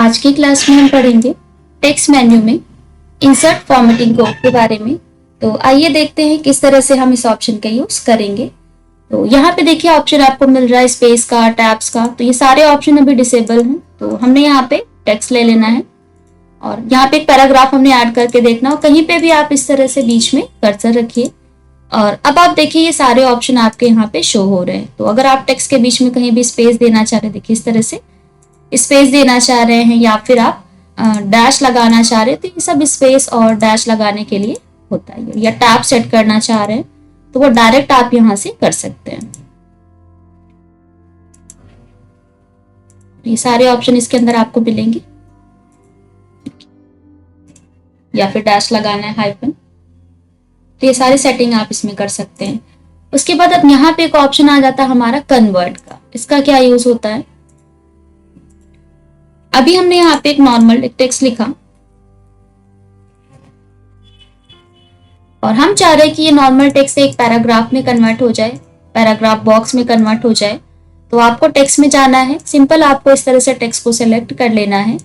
आज की क्लास में हम पढ़ेंगे टेक्स्ट मेन्यू में इंसर्ट फॉर्मेटिंग कोड के बारे में। तो आइए देखते हैं किस तरह से हम इस ऑप्शन का यूज करेंगे। तो यहाँ पे देखिए ऑप्शन आपको मिल रहा है स्पेस का, टैब्स का। तो ये सारे ऑप्शन अभी डिसेबल हैं, तो हमने यहाँ पे टेक्स्ट ले लेना है और यहाँ पे एक पैराग्राफ हमने ऐड करके देखना हो। कहीं पे भी आप इस तरह से बीच में कर्सर रखिए और अब आप देखिए ये सारे ऑप्शन आपके यहाँ पे शो हो रहे हैं। तो अगर आप टेक्स्ट के बीच में कहीं भी स्पेस देना चाह रहे हैं, देखिए इस तरह से स्पेस देना चाह रहे हैं या फिर आप डैश लगाना चाह रहे हैं, तो ये सब स्पेस और डैश लगाने के लिए होता है। या टैब सेट करना चाह रहे हैं तो वो डायरेक्ट आप यहां से कर सकते हैं। ये सारे ऑप्शन इसके अंदर आपको मिलेंगे। या फिर डैश लगाना है, हाइफन, तो ये सारी सेटिंग आप इसमें कर सकते हैं। उसके बाद अब यहाँ पे एक ऑप्शन आ जाता है हमारा कन्वर्ट का। इसका क्या यूज होता है? अभी हमने यहाँ पे एक नॉर्मल टेक्स्ट लिखा और हम चाह रहे हैं कि ये नॉर्मल टेक्स्ट एक पैराग्राफ में कन्वर्ट हो जाए, पैराग्राफ बॉक्स में कन्वर्ट हो जाए। तो आपको टेक्स्ट में जाना है, सिंपल आपको इस तरह से टेक्स्ट को सिलेक्ट कर लेना है।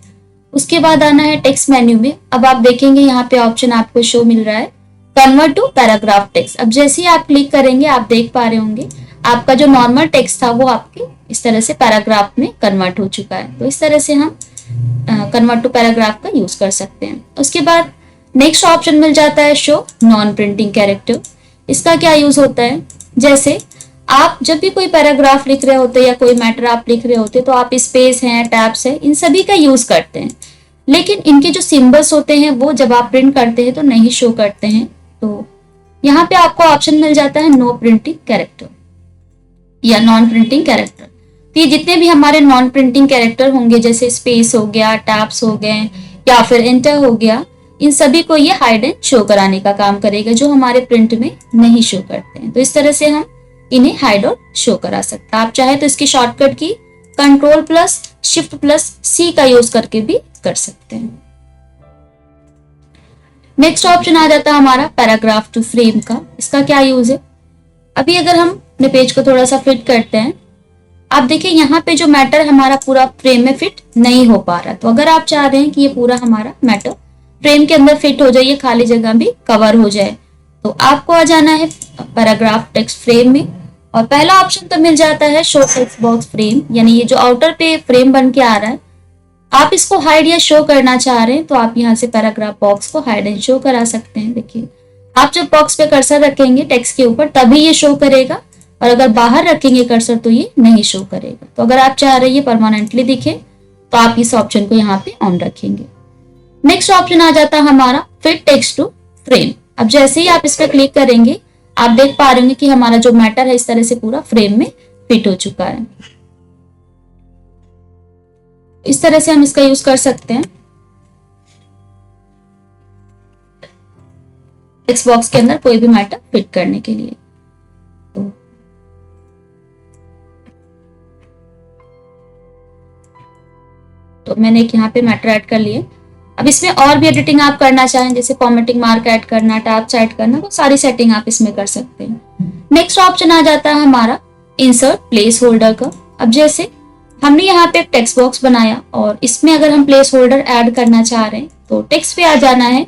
उसके बाद आना है टेक्स्ट मेन्यू में। अब आप देखेंगे यहाँ पे ऑप्शन आपको शो मिल रहा है कन्वर्ट टू पैराग्राफ टेक्स्ट। अब जैसे ही आप क्लिक करेंगे आप देख पा रहे होंगे आपका जो नॉर्मल टेक्स्ट था वो आपके इस तरह से पैराग्राफ में कन्वर्ट हो चुका है। तो इस तरह से हम कन्वर्ट टू पैराग्राफ का यूज कर सकते हैं। उसके बाद नेक्स्ट ऑप्शन मिल जाता है शो नॉन प्रिंटिंग कैरेक्टर। इसका क्या यूज होता है? जैसे आप जब भी कोई पैराग्राफ लिख रहे होते या कोई मैटर आप लिख रहे होते तो आप स्पेस हैं, टैब्स है, इन सभी का यूज करते हैं, लेकिन इनके जो सिंबल्स होते हैं वो जब आप प्रिंट करते हैं तो नहीं शो करते हैं। तो यहाँ पे आपको ऑप्शन मिल जाता है नो प्रिंटिंग कैरेक्टर या नॉन प्रिंटिंग कैरेक्टर। तो ये जितने भी हमारे नॉन प्रिंटिंग कैरेक्टर होंगे, जैसे स्पेस हो गया, टैब्स हो गए या फिर एंटर हो गया, इन सभी को ये हाइड एंड शो कराने का काम करेगा जो हमारे प्रिंट में नहीं शो करते हैं। तो इस तरह से हम इन्हें हाइड और शो करा सकते हैं। आप चाहे तो इसकी शॉर्टकट की Ctrl+Shift+C का यूज करके भी कर सकते हैं। नेक्स्ट ऑप्शन आ जाता है हमारा पैराग्राफ टू फ्रेम का। इसका क्या यूज है? अभी अगर हम अपने पेज को थोड़ा सा फिट करते हैं, आप देखिए यहाँ पे जो मैटर हमारा पूरा फ्रेम में फिट नहीं हो पा रहा। तो अगर आप चाह रहे हैं कि ये पूरा हमारा मैटर फ्रेम के अंदर फिट हो जाए, ये खाली जगह भी कवर हो जाए, तो आपको आ जाना है पैराग्राफ टेक्स्ट फ्रेम में और पहला ऑप्शन तो मिल जाता है शो टेक्स्ट बॉक्स फ्रेम। यानी ये जो आउटर पे फ्रेम बन के आ रहा है, आप इसको हाइड या शो करना चाह रहे हैं तो आप यहाँ से पैराग्राफ बॉक्स को हाइड एंड शो करा सकते हैं। देखिए आप जब बॉक्स पे कर्सर रखेंगे टेक्स्ट के ऊपर तभी ये शो करेगा और अगर बाहर रखेंगे कर्सर तो ये नहीं शो करेगा। तो अगर आप चाह रहे हैं ये परमानेंटली दिखे तो आप इस ऑप्शन को यहाँ पे ऑन रखेंगे। नेक्स्ट ऑप्शन आ जाता है हमारा फिट टेक्स्ट टू फ्रेम। अब जैसे ही आप इस पर क्लिक करेंगे आप देख पा रहे होंगे कि हमारा जो मैटर है इस तरह से पूरा फ्रेम में फिट हो चुका है। इस तरह से हम इसका यूज कर सकते हैं टेक्स्ट बॉक्स के अंदर कोई भी मैटर फिट करने के लिए। तो मैंने एक यहाँ पे मैटर ऐड कर लिए। अब इसमें और भी एडिटिंग आप करना चाहें, जैसे फॉर्मेटिंग मार्क ऐड करना, टैब्स ऐड करना, वो सारी सेटिंग आप इसमें कर सकते हैं। नेक्स्ट ऑप्शन आ जाता है हमारा इंसर्ट प्लेस होल्डर का। अब जैसे हमने यहाँ पे एक टेक्स्ट बॉक्स बनाया और इसमें अगर हम प्लेस होल्डर ऐड करना चाह रहे हैं तो टेक्स्ट पे आ जाना है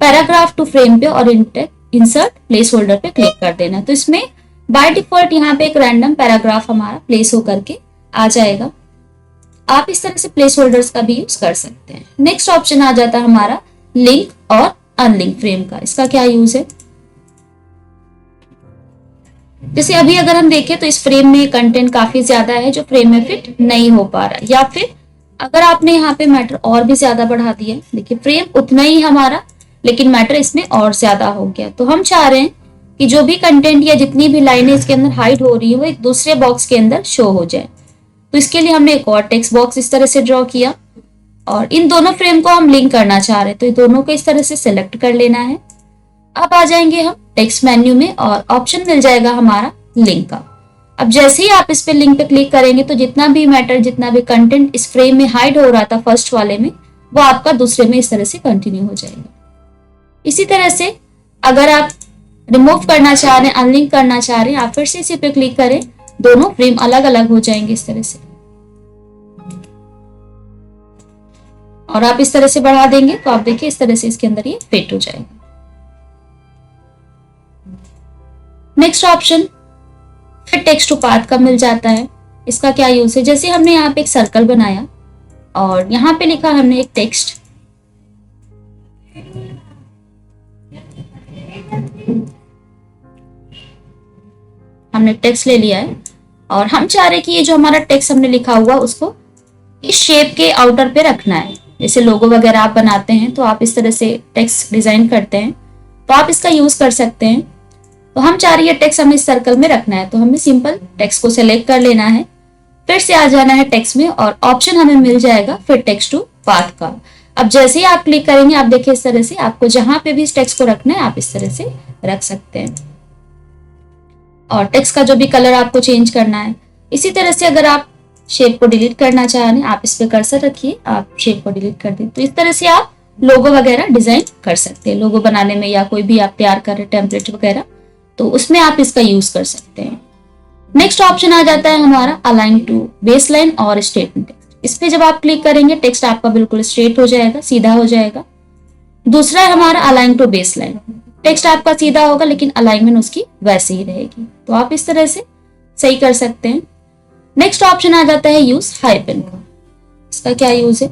पैराग्राफ टू फ्रेम पे और इंसर्ट प्लेस होल्डर पे क्लिक कर देना। तो इसमें बाय डिफॉल्ट यहाँ पे एक रैंडम पैराग्राफ हमारा प्लेस होकर के आ जाएगा। आप इस तरह से प्लेस होल्डर्स का भी यूज कर सकते हैं। नेक्स्ट ऑप्शन आ जाता है हमारा लिंक और अनलिंक फ्रेम का। इसका क्या यूज है? जैसे अभी अगर हम देखें तो इस फ्रेम में कंटेंट काफी ज्यादा है जो फ्रेम में फिट नहीं हो पा रहा, या फिर अगर आपने यहाँ पे मैटर और भी ज्यादा बढ़ा दिया, देखिए फ्रेम उतना ही हमारा लेकिन मैटर इसमें और ज्यादा हो गया। तो हम चाह रहे हैं कि जो भी कंटेंट या जितनी भी लाइनें इसके अंदर हाइड हो रही है वो एक दूसरे बॉक्स के अंदर शो हो जाए। तो इसके लिए हमने एक और टेक्स्ट बॉक्स इस तरह से ड्रॉ किया और इन दोनों फ्रेम को हम लिंक करना चाह रहे हैं, तो ये दोनों को इस तरह से सिलेक्ट कर लेना है। अब आ जाएंगे हम टेक्स्ट मेन्यू में और ऑप्शन मिल जाएगा हमारा लिंक का। अब जैसे ही आप इस पे लिंक पे क्लिक करेंगे तो जितना भी मैटर, जितना भी कंटेंट इस फ्रेम में हाइड हो रहा था फर्स्ट वाले में, वो आपका दूसरे में इस तरह से कंटिन्यू हो जाएगा। इसी तरह से अगर आप रिमूव करना चाह रहे हैं, अनलिंक करना चाह रहे हैं, आप फिर से इसी पे क्लिक करें, दोनों फ्रेम अलग अलग हो जाएंगे इस तरह से। और आप इस तरह से बढ़ा देंगे तो आप देखिए इस तरह से इसके अंदर ये फिट हो जाएगा। Next option fit text to path का मिल जाता है। इसका क्या यूज है, जैसे हमने यहाँ पे एक सर्कल बनाया और यहाँ पे लिखा हमने एक टेक्स्ट, हमने टेक्स्ट ले लिया है और हम चाह रहे हैं कि ये जो हमारा टेक्स्ट हमने लिखा हुआ उसको इस शेप के आउटर पे रखना है। जैसे लोगो वगैरह आप बनाते हैं तो आप इस तरह से टेक्स्ट डिजाइन करते हैं तो आप इसका यूज कर सकते हैं। तो हम चाह रहे हैं टेक्स्ट हमें इस सर्कल में रखना है, तो हमें सिंपल टेक्स्ट को सिलेक्ट कर लेना है, फिर से आ जाना है टेक्स्ट में और ऑप्शन हमें मिल जाएगा फिट टेक्स्ट टू पाथ का। अब जैसे ही आप क्लिक करेंगे आप देखिए इस तरह से आपको जहां पे भी इस टेक्स्ट को रखना है आप इस तरह से रख सकते हैं। और टेक्स्ट का जो भी कलर आपको चेंज करना है, इसी तरह से अगर आप शेप को डिलीट करना चाहें आप इस पे कर्सर रखिए, आप शेप को डिलीट कर दें। तो इस तरह से आप लोगो वगैरह डिजाइन कर सकते हैं। लोगो बनाने में या कोई भी आप तैयार कर रहे टेम्पलेट वगैरह तो उसमें आप इसका यूज कर सकते हैं। नेक्स्ट ऑप्शन आ जाता है हमारा अलाइन टू बेसलाइन और स्ट्रेटन टेक्स्ट। इस पे जब आप क्लिक करेंगे टेक्स्ट आपका बिल्कुल स्ट्रेट हो जाएगा, सीधा हो जाएगा। दूसरा है हमारा अलाइन टू बेसलाइन, टेक्स्ट आपका सीधा होगा लेकिन अलाइनमेंट उसकी वैसे ही रहेगी। तो आप इस तरह से सही कर सकते हैं। नेक्स्ट ऑप्शन आ जाता है यूज हाइपन का। इसका क्या यूज है,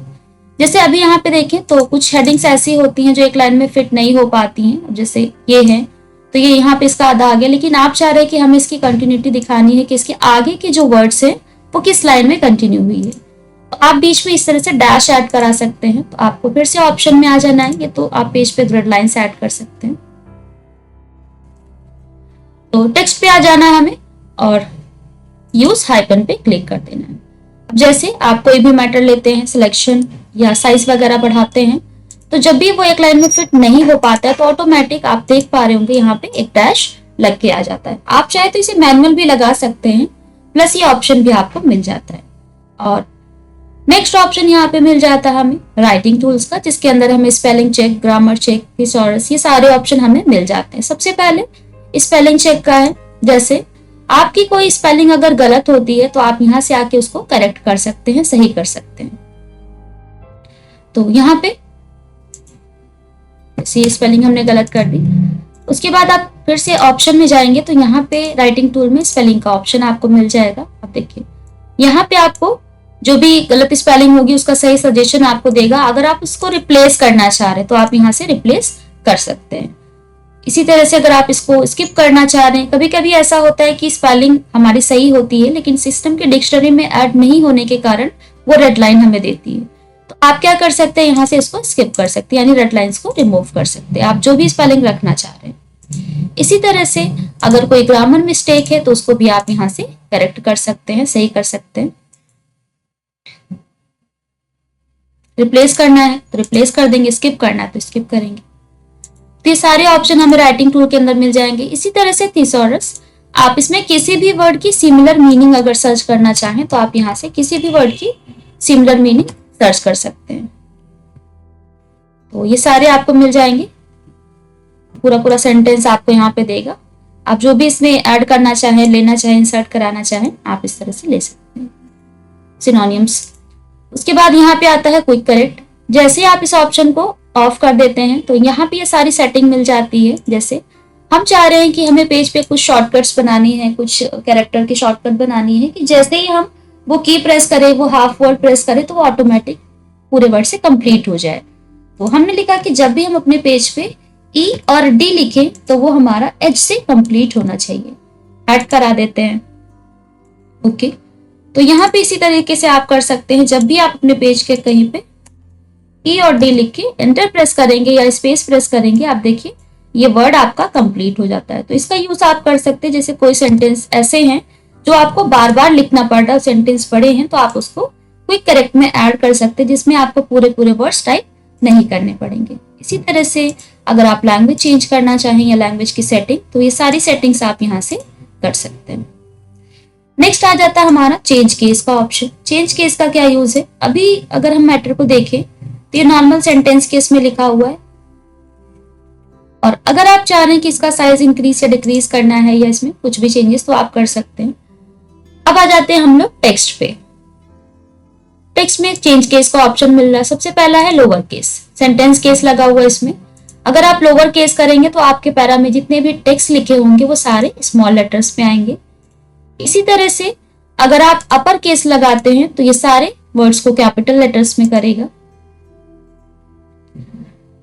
जैसे अभी यहाँ पे देखें तो कुछ हेडिंग्स ऐसी होती हैं जो एक लाइन में फिट नहीं हो पाती हैं। जैसे ये है तो ये यहाँ पे इसका आधा आ गया, लेकिन आप चाह रहे हैं कि हमें इसकी कंटिन्यूटी दिखानी है कि इसके आगे के जो वर्ड्स हैं वो किस लाइन में कंटिन्यू हुई है। तो आप बीच में इस तरह से डैश ऐड करा सकते हैं। तो आपको फिर से ऑप्शन में आ जाना है, तो आप पेज पे ग्रिड लाइंस ऐड कर सकते हैं। तो टेक्स्ट पे आ जाना है हमें और यूज हाइपन पे क्लिक कर देना है। अब जैसे आप कोई भी मैटर लेते हैं, सिलेक्शन या साइज वगैरह बढ़ाते हैं, तो जब भी वो एक लाइन में फिट नहीं हो पाता है तो ऑटोमेटिक आप देख पा रहे होंगे यहाँ पे एक डैश लग के आ जाता है। आप चाहे तो इसे मैनुअल भी लगा सकते हैं, प्लस ये ऑप्शन भी आपको मिल जाता है। और नेक्स्ट ऑप्शन यहाँ पे मिल जाता है हमें राइटिंग टूल्स का, जिसके अंदर हमें spelling check, grammar check, thesaurus, ये सारे ऑप्शन हमें मिल जाते हैं। सबसे पहले स्पेलिंग चेक का है, जैसे आपकी कोई स्पेलिंग अगर गलत होती है तो आप यहाँ से आके उसको करेक्ट कर सकते हैं, सही कर सकते हैं। तो यहाँ पे सी स्पेलिंग हमने गलत कर दी, उसके बाद आप फिर से ऑप्शन में जाएंगे तो यहाँ पे राइटिंग टूल में स्पेलिंग का ऑप्शन आपको मिल जाएगा। आप देखिए यहाँ पे आपको जो भी गलत स्पेलिंग होगी उसका सही सजेशन आपको देगा। अगर आप उसको रिप्लेस करना चाह रहे हैं तो आप यहाँ से रिप्लेस कर सकते हैं। इसी तरह से अगर आप इसको स्किप करना चाह रहे हैं, कभी कभी ऐसा होता है कि स्पेलिंग हमारी सही होती है लेकिन सिस्टम के डिक्शनरी में ऐड नहीं होने के कारण वो रेड लाइन हमें देती है। तो आप क्या कर सकते हैं, यहाँ से इसको स्किप कर सकते हैं, यानी रेड लाइंस को रिमूव कर सकते हैं, आप जो भी स्पेलिंग रखना चाह रहे हैं। इसी तरह से अगर कोई ग्रामर मिस्टेक है तो उसको भी आप यहाँ से करेक्ट कर सकते हैं, सही कर सकते हैं। रिप्लेस करना है तो रिप्लेस कर देंगे, स्किप करना है तो स्किप करेंगे। तो ये सारे ऑप्शन हमें राइटिंग टूल के अंदर मिल जाएंगे। इसी तरह से थिसॉरस, आप इसमें किसी भी वर्ड की सिमिलर मीनिंग अगर सर्च करना चाहें तो आप यहाँ से किसी भी वर्ड की सिमिलर मीनिंग सर्च कर सकते हैं। तो ये सारे आपको मिल जाएंगे, पूरा पूरा सेंटेंस आपको यहाँ पे देगा। आप जो भी इसमें ऐड करना चाहें, लेना चाहें, इंसर्ट कराना चाहें, आप इस तरह से ले सकते हैं। सिनोनिम्स, उसके बाद यहाँ पे आता है क्विक करेक्ट। जैसे आप इस ऑप्शन को ऑफ कर देते हैं तो यहाँ पे ये सारी सेटिंग मिल जाती है। जैसे हम चाह रहे हैं कि हमें पेज पे कुछ शॉर्टकट्स बनानी है, कुछ कैरेक्टर की शॉर्टकट बनानी है कि जैसे ही हम वो की प्रेस करें, वो हाफ वर्ड प्रेस करें तो वो ऑटोमेटिक पूरे वर्ड से कंप्लीट हो जाए। तो हमने लिखा कि जब भी हम अपने पेज पे ई और डी लिखें तो वो हमारा एच से कंप्लीट होना चाहिए। ऐड करा देते हैं, ओके। तो यहाँ पे इसी तरीके से आप कर सकते हैं, जब भी आप अपने पेज के कहीं पे ई और डी लिख के एंटर प्रेस करेंगे या स्पेस प्रेस करेंगे, आप देखिए ये वर्ड आपका कंप्लीट हो जाता है। तो इसका यूज आप कर सकते हैं, जैसे कोई सेंटेंस ऐसे हैं जो आपको बार बार लिखना पड़ रहा है, सेंटेंस बड़े हैं, तो आप उसको क्विक करेक्ट में ऐड कर सकते हैं जिसमें आपको पूरे पूरे वर्ड्स टाइप नहीं करने पड़ेंगे। इसी तरह से अगर आप लैंग्वेज चेंज करना चाहें या लैंग्वेज की सेटिंग, तो ये सारी सेटिंग्स आप यहाँ से कर सकते हैं। नेक्स्ट आ जाता है हमारा चेंज केस का ऑप्शन। चेंज केस का क्या यूज है, अभी अगर हम मैटर को देखें तो ये नॉर्मल सेंटेंस केस में लिखा हुआ है, और अगर आप चाह रहे हैं कि इसका साइज इंक्रीज या डिक्रीज करना है या इसमें कुछ भी चेंजेस, तो आप कर सकते हैं। अब आ जाते हैं हम लोग टेक्स्ट पे। टेक्स्ट में चेंज केस का ऑप्शन मिल रहा है। सबसे पहला है लोअर केस, सेंटेंस केस लगा हुआ है इसमें। अगर आप लोअर केस करेंगे तो आपके पैरा में जितने भी टेक्स्ट लिखे होंगे वो सारे स्मॉल लेटर्स में आएंगे। इसी तरह से अगर आप अपर केस लगाते हैं तो ये सारे वर्ड्स को कैपिटल लेटर्स में करेगा।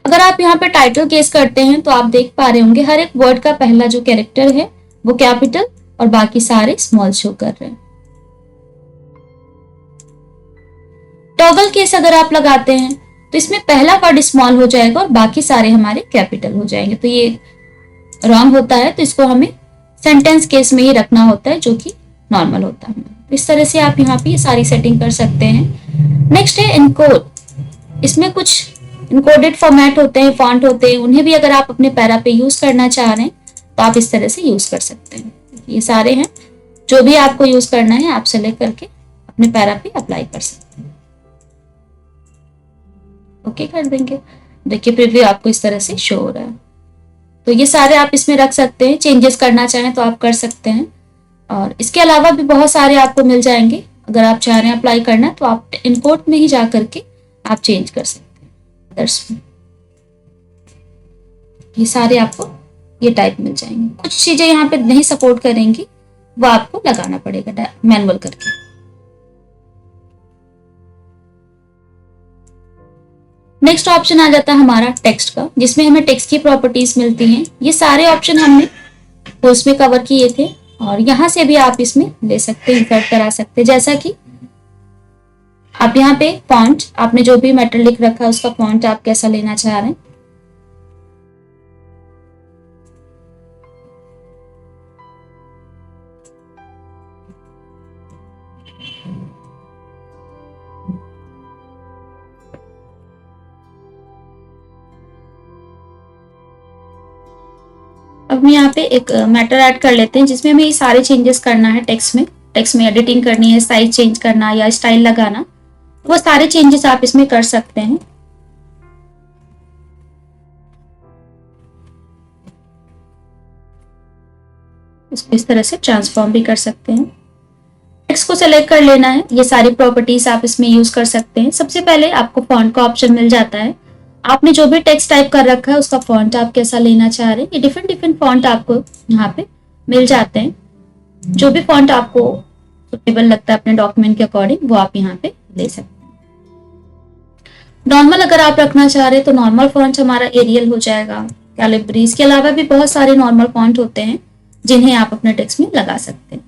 अगर आप यहाँ पे टाइटल केस करते हैं तो आप देख पा रहे होंगे हर एक वर्ड का पहला जो कैरेक्टर है वो कैपिटल और बाकी सारे स्मॉल शो कर रहे हैं। टॉगल केस अगर आप लगाते हैं तो इसमें पहला वर्ड स्मॉल हो जाएगा और बाकी सारे हमारे कैपिटल हो जाएंगे, तो ये रॉन्ग होता है। तो इसको हमें सेंटेंस केस में ही रखना होता है जो कि नॉर्मल होता है। तो इस तरह से आप यहाँ पे ये सारी सेटिंग कर सकते हैं। नेक्स्ट है इनकोड। इसमें कुछ इनकोडेड फॉर्मेट होते हैं, फॉन्ट होते हैं, उन्हें भी अगर आप अपने पैरा पे यूज करना चाह रहे हैं तो आप इस तरह से यूज कर सकते हैं। ये सारे हैं, जो भी आपको यूज करना है आप सेलेक्ट करके अपने पैरा पे अप्लाई कर सकते हैं। ओके कर देंगे। देखिए प्रीव्यू आपको इस तरह से शो हो रहा है। तो ये सारे आप इसमें रख सकते हैं, चेंजेस करना चाहें तो आप कर सकते हैं। और इसके अलावा भी बहुत सारे आपको मिल जाएंगे। अगर आप चाह रहे हैं अप्लाई करना तो आप इनकोड में ही जा करके आप चेंज कर सकते हैं अदर्स में। ये सारे आपको ये टाइप मिल जाएंगे। कुछ चीजें यहाँ पे नहीं सपोर्ट करेंगी, वो आपको लगाना पड़ेगा मैनुअल करके। नेक्स्ट ऑप्शन आ जाता है हमारा टेक्स्ट का, जिसमें हमें टेक्स्ट की प्रॉपर्टीज मिलती हैं। ये सारे ऑप्शन हमने कोर्स में कवर किए थे और यहाँ से भी आप इसमें ले सकते हैं, इंसर्ट करा सकते हैं। जैसा कि आप यहाँ पे फॉन्ट, आपने जो भी मैटर लिख रखा है उसका फॉन्ट आप कैसा लेना चाह रहे हैं। अब हम यहाँ पे एक मैटर ऐड कर लेते हैं जिसमें हमें ये सारे चेंजेस करना है। टेक्स्ट में एडिटिंग करनी है, साइज चेंज करना या स्टाइल लगाना, वो सारे चेंजेस आप इसमें कर सकते हैं। इसको इस तरह से ट्रांसफॉर्म भी कर सकते हैं। टेक्स्ट को सिलेक्ट कर लेना है, ये सारी प्रॉपर्टीज आप इसमें यूज कर सकते हैं। सबसे पहले आपको फॉन्ट का ऑप्शन मिल जाता है। आपने जो भी टेक्स्ट टाइप कर रखा है उसका फॉन्ट आप कैसा लेना चाह रहे हैं, ये डिफरेंट डिफरेंट फॉन्ट आपको यहाँ पे मिल जाते हैं। जो भी फॉन्ट आपको सुटेबल लगता है अपने डॉक्यूमेंट के अकॉर्डिंग वो आप यहाँ पे ले सकते हैं। नॉर्मल अगर आप रखना चाह रहे हैं तो नॉर्मल फॉन्ट हमारा एरियल हो जाएगा, कैलिब्री। इसके अलावा भी बहुत सारे नॉर्मल फॉन्ट होते हैं जिन्हें आप अपने टेक्स्ट में लगा सकते हैं।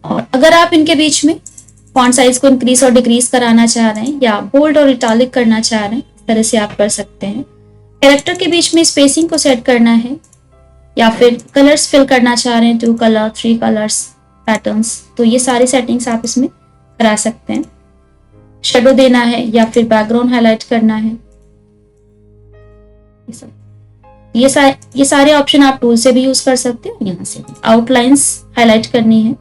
और अगर आप इनके बीच में फॉन्ट साइज को इंक्रीज और डिक्रीज कराना चाह रहे हैं या बोल्ड और इटालिक करना चाह रहे हैं, इस तरह से आप कर सकते हैं। कैरेक्टर के बीच में स्पेसिंग को सेट करना है या फिर कलर्स फिल करना चाह रहे हैं, 2 कलर 3 कलर्स पैटर्न्स, तो ये सारी सेटिंग्स आप इसमें करा सकते हैं। शेडो देना है या फिर बैकग्राउंड हाईलाइट करना है, ये सारे ऑप्शन आप टूल से भी यूज कर सकते हैं। यहाँ से आउटलाइंस हाईलाइट करनी है,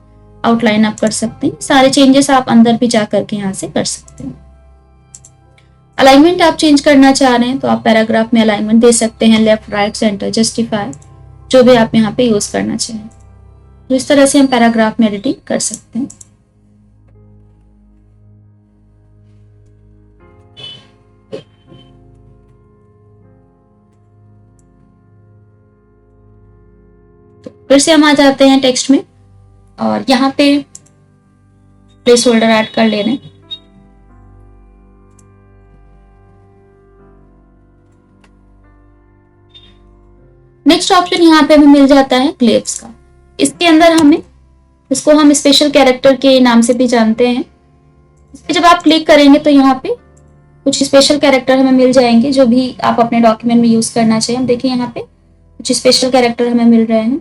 आउटलाइन आप कर सकते हैं। सारे चेंजेस आप अंदर भी जा करके यहाँ से कर सकते हैं। अलाइनमेंट आप चेंज करना चाह रहे हैं तो आप पैराग्राफ में अलाइनमेंट दे सकते हैं, लेफ्ट राइट सेंटर जस्टिफाई, जो भी आप यहाँ पे यूज करना चाहें। तो इस तरह से हम पैराग्राफ में एडिटिंग कर सकते हैं। तो फिर से हम आ जाते हैं टेक्स्ट में और यहाँ पे प्लेस होल्डर ऐड कर ले रहे हैं। नेक्स्ट ऑप्शन यहाँ पे हमें मिल जाता है ग्लिफ्स का। इसके अंदर इसको हम स्पेशल कैरेक्टर के नाम से भी जानते हैं। इस पे जब आप क्लिक करेंगे तो यहाँ पे कुछ स्पेशल कैरेक्टर हमें मिल जाएंगे जो भी आप अपने डॉक्यूमेंट में यूज करना चाहिए। हम देखिए यहाँ पे कुछ स्पेशल कैरेक्टर हमें मिल रहे हैं,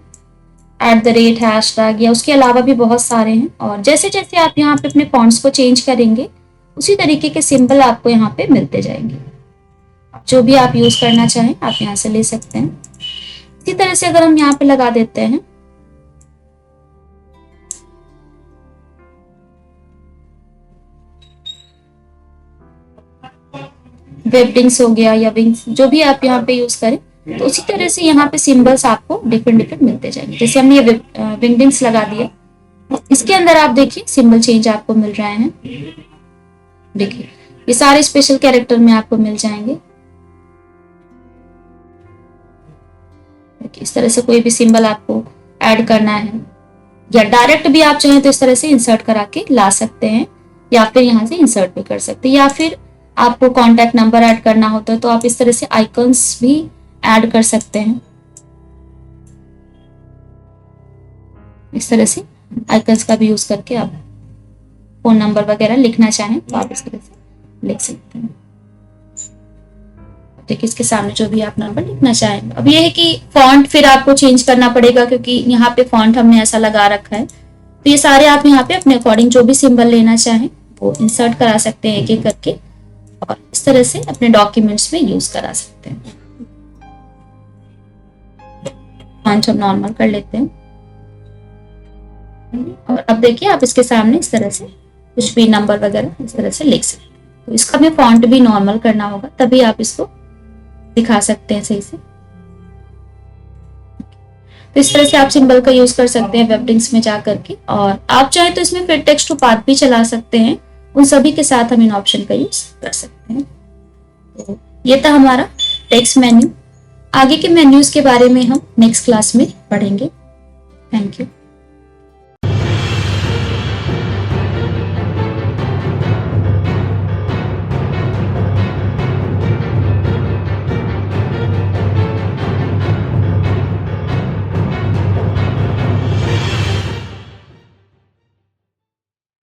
@ हैशटैग, या उसके अलावा भी बहुत सारे हैं। और जैसे जैसे आप यहाँ पे अपने फॉन्ट्स को चेंज करेंगे उसी तरीके के सिंबल आपको यहाँ पे मिलते जाएंगे। जो भी आप यूज करना चाहें आप यहाँ से ले सकते हैं। इसी तरह से अगर हम यहाँ पे लगा देते हैं वेबडिंग्स हो गया या विंग्स, जो भी आप यहाँ पे यूज करें, तो उसी तरह से यहाँ पे सिंबल्स आपको डिफरेंट डिफरेंट मिलते जाएंगे। जैसे हमने ये विंगडिंग्स लगा दिया, इसके अंदर आप देखिए सिंबल चेंज आपको मिल रहे हैं। देखिए ये सारे स्पेशल कैरेक्टर में आपको मिल जाएंगे। इस तरह से कोई भी सिंबल आपको ऐड करना है या डायरेक्ट भी आप चाहें तो इस तरह से इंसर्ट करा के ला सकते हैं, या फिर यहाँ से इंसर्ट भी कर सकते हैं, या फिर आपको कॉन्टैक्ट नंबर ऐड करना होता है तो आप इस तरह से आइकन्स भी ऐड कर सकते हैं। इस तरह से आइकन्स का भी यूज करके आप फोन नंबर वगैरह लिखना चाहें तो आप इस तरह से लिख सकते हैं। देखिए इसके सामने जो भी आप नंबर लिखना चाहें। अब ये है कि फॉन्ट फिर आपको चेंज करना पड़ेगा, क्योंकि यहाँ पे फॉन्ट हमने ऐसा लगा रखा है। तो ये सारे आप यहाँ पे अपने अकॉर्डिंग जो भी सिंबल लेना चाहें वो इंसर्ट करा सकते हैं एक एक करके, और इस तरह से अपने डॉक्यूमेंट्स में यूज करा सकते हैं। फॉन्ट हम नॉर्मल कर लेते हैं, और अब देखिए आप इसके सामने इस तरह से कुछ भी नंबर वगैरह इस तरह से लिख सकते हैं। तो इसका भी फॉन्ट भी नॉर्मल करना होगा, तभी आप इसको दिखा सकते हैं सही से। तो इस तरह से आप सिंबल का यूज कर सकते हैं वेबडिंग्स में जा करके, और आप चाहे तो इसमें फिर टेक्स्ट टू पाथ भी चला सकते हैं। उन सभी के साथ हम इन ऑप्शन का यूज कर सकते हैं। तो ये था हमारा टेक्स्ट मेन्यू। आगे के मेन्यूज के बारे में हम नेक्स्ट क्लास में पढ़ेंगे। Thank you.